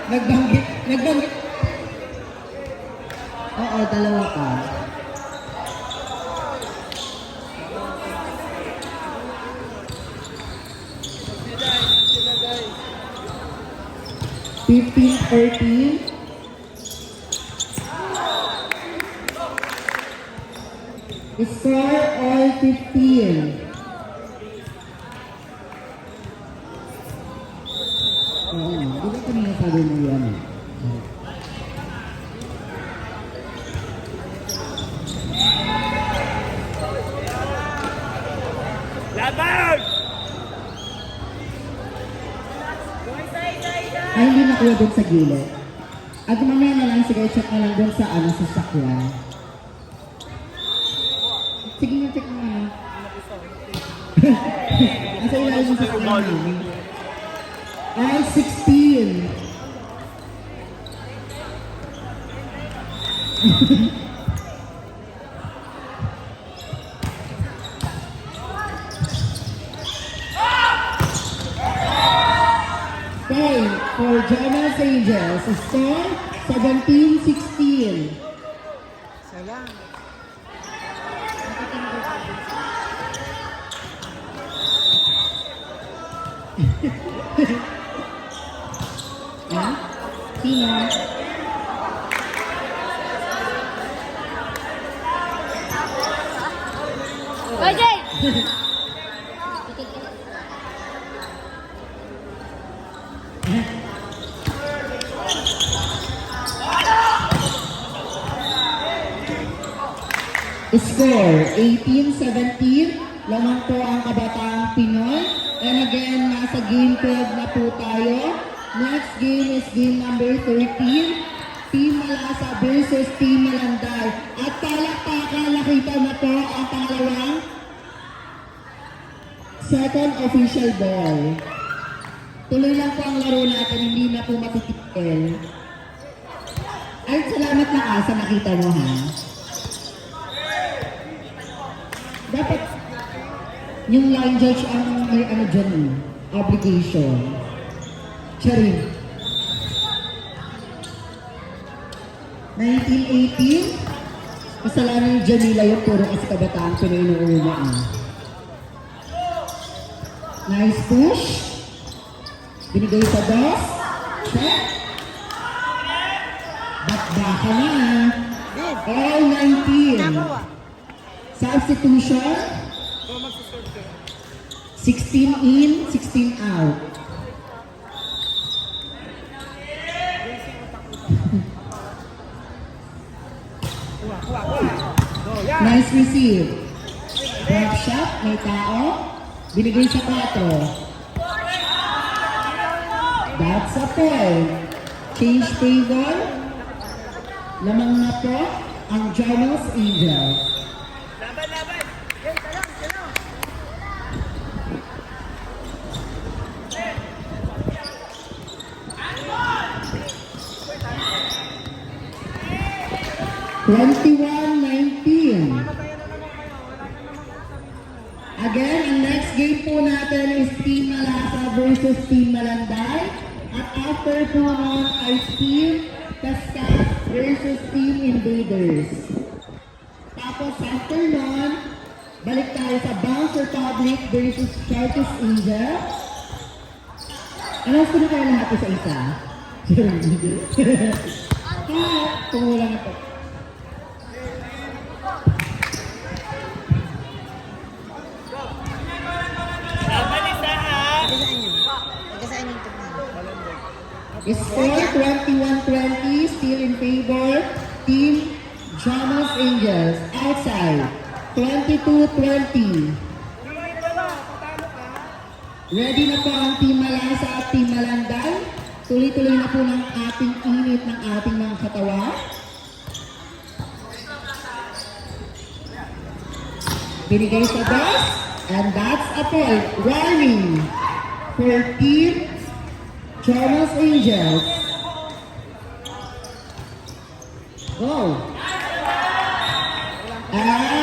Nagbanggit. Oo, dalawa ka. Fifteen, 13. Score all 15. Oo, di ba kanina sabi mo yan? Laban! Ay, hindi nakuha dun sa gilid. At mamaya na lang, sige, check na lang dun sa sa sakyan. Sige nga, check mo na. Asa ilalim sa sakyan namin. Ay, 16. Okay, for Jonas Angels, score 17-16. Salang. Ha? Sino? Ajay! Score 18-17. Lamang po ang Kabataang Pinoy. And again, nasa game 12 na po tayo. Next game is game number 13. Team Malasa versus Team Malanday. At palakpakan, nakita na po ang pangalawang second official ball. Tuloy lang po ang laro natin, hindi na po matitigil. Ay, salamat na ka sa nakita mo, ha? Dapat yung line judge ang may ano dyan, obligation. Charing. 1918, kasalanan ni Jamila yung puro kasi Kabataan Pinoy noong una. Nice push. Binigay sa dos. Check. Bakbaka na. All 19. Substitution. 16 in, 16 out. Nice receive. Drop shot, may tao. Binigay sa 4. That's a point. Change favor. Lamang na po ang Jonas Angels. Laban, laban! Hey, salang, salang. Twenty-one, 19. Again, ang next game po natin is Team Malasa versus Team Malanday. At after po nun ay Team Cascas versus Team Invaders. Tapos after nun, balik tayo sa Bounce Republic versus Chartis Angel. Ano gusto na kayo lahat isa-isa? Tumula na po. Laban isa ha! Tagasaan yun. Tagasaan yung tugma. Score 21-20, still in favor. Team Jonas Angels. Outside. 22-20. Ready na po ang Team Malasa at Team Malanday. Tuloy-tuloy na po ng ating init ng ating mga katawan. Binigay sa bus. And that's a point. Warning for Team Jonas Angels. Go. And